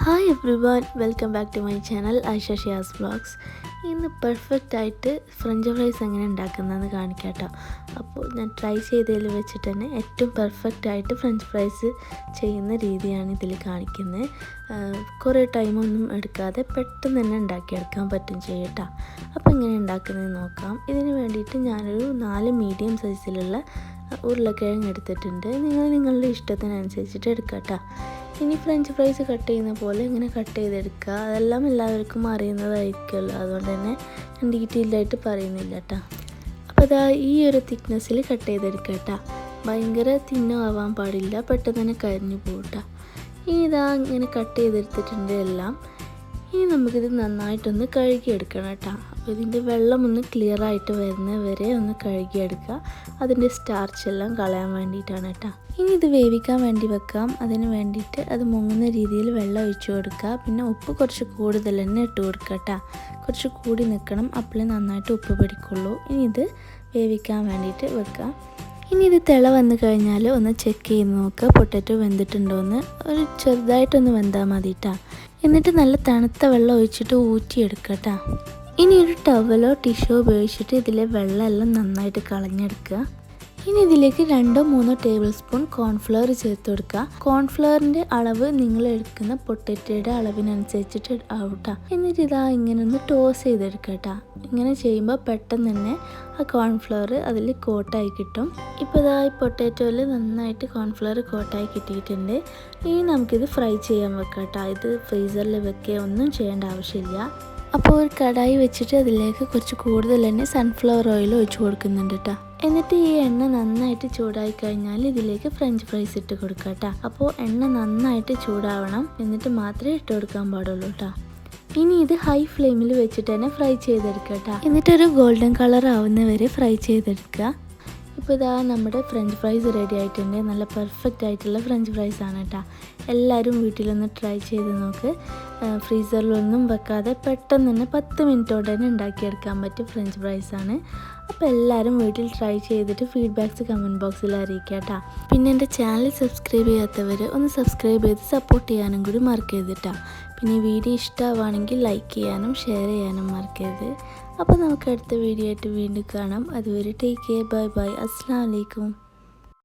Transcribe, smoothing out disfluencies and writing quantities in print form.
Hi everyone, welcome back to my channel Aisha Shiyas vlogs. ഇന്ന് perfect ആയിട്ട് French fries എങ്ങനെ ഉണ്ടാക്കുന്നതെന്ന് കാണിക്കാം കേട്ടോ. അപ്പോൾ ഞാൻ ട്രൈ ചെയ്തതിൽ വെച്ചിട്ട് തന്നെ ഏറ്റവും പെർഫെക്റ്റ് ആയിട്ട് ഫ്രഞ്ച് ഫ്രൈസ് ചെയ്യുന്ന രീതിയാണ് ഇതിൽ കാണിക്കുന്നത്. കുറേ ടൈമൊന്നും എടുക്കാതെ പെട്ടെന്ന് തന്നെ ഉണ്ടാക്കിയെടുക്കാൻ പറ്റും ചെയ്യട്ടോ. അപ്പോൾ എങ്ങനെ ഉണ്ടാക്കുന്നത് നോക്കാം. ഇതിന് വേണ്ടിയിട്ട് ഞാനൊരു 4 മീഡിയം സൈസിലുള്ള ഉരുളക്കിഴങ്ങ് എടുത്തിട്ടുണ്ട്. നിങ്ങളുടെ ഇഷ്ടത്തിനനുസരിച്ചിട്ട് എടുക്കാം കേട്ടോ. ഇനി ഫ്രഞ്ച് ഫ്രൈസ് കട്ട് ചെയ്യുന്ന പോലെ ഇങ്ങനെ കട്ട് ചെയ്തെടുക്കുക. അതെല്ലാം എല്ലാവർക്കും അറിയുന്നതായിരിക്കുമല്ലോ, അതുകൊണ്ട് തന്നെ ഞാൻ ഡീറ്റെയിൽഡായിട്ട് പറയുന്നില്ല കേട്ടോ. അപ്പോൾ അതാ ഈ ഒരു തിക്നെസ്സിൽ കട്ട് ചെയ്തെടുക്കുക കേട്ടോ. ഭയങ്കര തിന്നും ആവാൻ പാടില്ല, പെട്ടെന്ന് തന്നെ കരിഞ്ഞു പോകട്ടോ. ഇനി ഇതാ ഇങ്ങനെ കട്ട് ചെയ്തെടുത്തിട്ടുണ്ട് എല്ലാം. ഇനി നമുക്കിത് നന്നായിട്ടൊന്ന് കഴുകിയെടുക്കണം കേട്ടോ. അപ്പോൾ ഇതിൻ്റെ വെള്ളം ഒന്ന് ക്ലിയർ ആയിട്ട് വരുന്ന വരെ ഒന്ന് കഴുകിയെടുക്കുക. അതിൻ്റെ സ്റ്റാർച്ചെല്ലാം കളയാൻ വേണ്ടിയിട്ടാണ് കേട്ടോ. ഇനി ഇത് വേവിക്കാൻ വേണ്ടി വെക്കാം. അതിന് വേണ്ടിയിട്ട് അത് മുങ്ങുന്ന രീതിയിൽ വെള്ളം ഒഴിച്ചു കൊടുക്കുക. പിന്നെ ഉപ്പ് കുറച്ച് കൂടുതൽ തന്നെ ഇട്ട് കൊടുക്കുക കേട്ടോ. കുറച്ച് കൂടി നിൽക്കണം, അപ്പോഴേ നന്നായിട്ട് ഉപ്പ് പിടിക്കുള്ളൂ. ഇനി ഇത് വേവിക്കാൻ വേണ്ടിയിട്ട് വെക്കുക. ഇനി ഇത് തിള വന്നു കഴിഞ്ഞാൽ ഒന്ന് ചെക്ക് ചെയ്ത് നോക്കുക, പൊട്ടറ്റോ വെന്തിട്ടുണ്ടോ എന്ന്. ഒരു ചെറുതായിട്ടൊന്ന് വെന്താൽ മതി കേട്ടോ. എന്നിട്ട് നല്ല തണുത്ത വെള്ളം ഒഴിച്ചിട്ട് ഊറ്റിയെടുക്കുക കേട്ടോ. ഇനി ഒരു ടവലോ ടിഷ്യൂ ഉപയോഗിച്ചിട്ട് ഇതിലെ വെള്ളമെല്ലാം നന്നായിട്ട് കളഞ്ഞെടുക്കുക. ഇനി ഇതിലേക്ക് 2-3 ടേബിൾ സ്പൂൺ കോൺഫ്ലവർ ചേർത്ത് കൊടുക്കുക. കോൺഫ്ലവറിൻ്റെ അളവ് നിങ്ങൾ എടുക്കുന്ന പൊട്ടറ്റോയുടെ അളവിനനുസരിച്ചിട്ട് ആവട്ടോ. എന്നിട്ട് ഇതാ ഇങ്ങനെ ഒന്ന് ടോസ് ചെയ്തെടുക്കുക കേട്ടോ. ഇങ്ങനെ ചെയ്യുമ്പോൾ പെട്ടെന്ന് തന്നെ ആ കോൺഫ്ലവർ അതിൽ കോട്ടായി കിട്ടും. ഇപ്പോൾ ഇതാ ഈ പൊട്ടറ്റോയിൽ നന്നായിട്ട് കോൺഫ്ലവർ കോട്ടായി കിട്ടിയിട്ടുണ്ട്. ഇനി നമുക്കിത് ഫ്രൈ ചെയ്യാൻ വെക്കാം കേട്ടോ. ഇത് ഫ്രീസറിൽ വെക്കുക ഒന്നും ചെയ്യേണ്ട ആവശ്യമില്ല. അപ്പോൾ ഒരു കടായി വെച്ചിട്ട് അതിലേക്ക് കുറച്ച് കൂടുതൽ തന്നെ സൺഫ്ലവർ ഓയിൽ ഒഴിച്ച് കൊടുക്കുന്നുണ്ട് കേട്ടോ. എന്നിട്ട് ഈ എണ്ണ നന്നായിട്ട് ചൂടായി കഴിഞ്ഞാൽ ഇതിലേക്ക് ഫ്രഞ്ച് ഫ്രൈസ് ഇട്ട് കൊടുക്കുക കേട്ടോ. അപ്പോൾ എണ്ണ നന്നായിട്ട് ചൂടാവണം, എന്നിട്ട് മാത്രമേ ഇട്ട് കൊടുക്കാൻ പാടുള്ളൂ കേട്ടോ. ഇനി ഇത് ഹൈ ഫ്ലെയിമിൽ വെച്ചിട്ട് തന്നെ ഫ്രൈ ചെയ്തെടുക്കുക കേട്ടോ. എന്നിട്ടൊരു ഗോൾഡൻ കളർ ആവുന്നവരെ ഫ്രൈ ചെയ്തെടുക്കുക. ഇപ്പോൾ ഇതാ നമ്മുടെ ഫ്രഞ്ച് ഫ്രൈസ് റെഡി ആയിട്ടുണ്ട്. നല്ല പെർഫെക്റ്റ് ആയിട്ടുള്ള ഫ്രഞ്ച് ഫ്രൈസ് ആണ് കേട്ടോ. എല്ലാവരും വീട്ടിലൊന്ന് ട്രൈ ചെയ്ത് നോക്ക്. ഫ്രീസറിലൊന്നും വെക്കാതെ പെട്ടെന്ന് തന്നെ 10 മിനിറ്റോടെ തന്നെ ഉണ്ടാക്കിയെടുക്കാൻ പറ്റും ഫ്രഞ്ച് ഫ്രൈസ് ആണ്. അപ്പോൾ എല്ലാവരും വീട്ടിൽ ട്രൈ ചെയ്തിട്ട് ഫീഡ്ബാക്ക്സ് കമൻറ്റ് ബോക്സിൽ അറിയിക്കുക കേട്ടോ. പിന്നെ എൻ്റെ ചാനൽ സബ്സ്ക്രൈബ് ചെയ്യാത്തവർ ഒന്ന് സബ്സ്ക്രൈബ് ചെയ്ത് സപ്പോർട്ട് ചെയ്യാനും കൂടി മറക്കരുത് കേട്ടോ. പിന്നെ വീഡിയോ ഇഷ്ടമാവുകയാണെങ്കിൽ ലൈക്ക് ചെയ്യാനും ഷെയർ ചെയ്യാനും മറക്കരുത്. അപ്പോൾ നമുക്ക് അടുത്ത വീഡിയോ ആയിട്ട് വീണ്ടും കാണാം. അതുവരെ ടേക്ക് കെയർ, ബൈ ബൈ, അസ്സലാമു അലൈക്കും.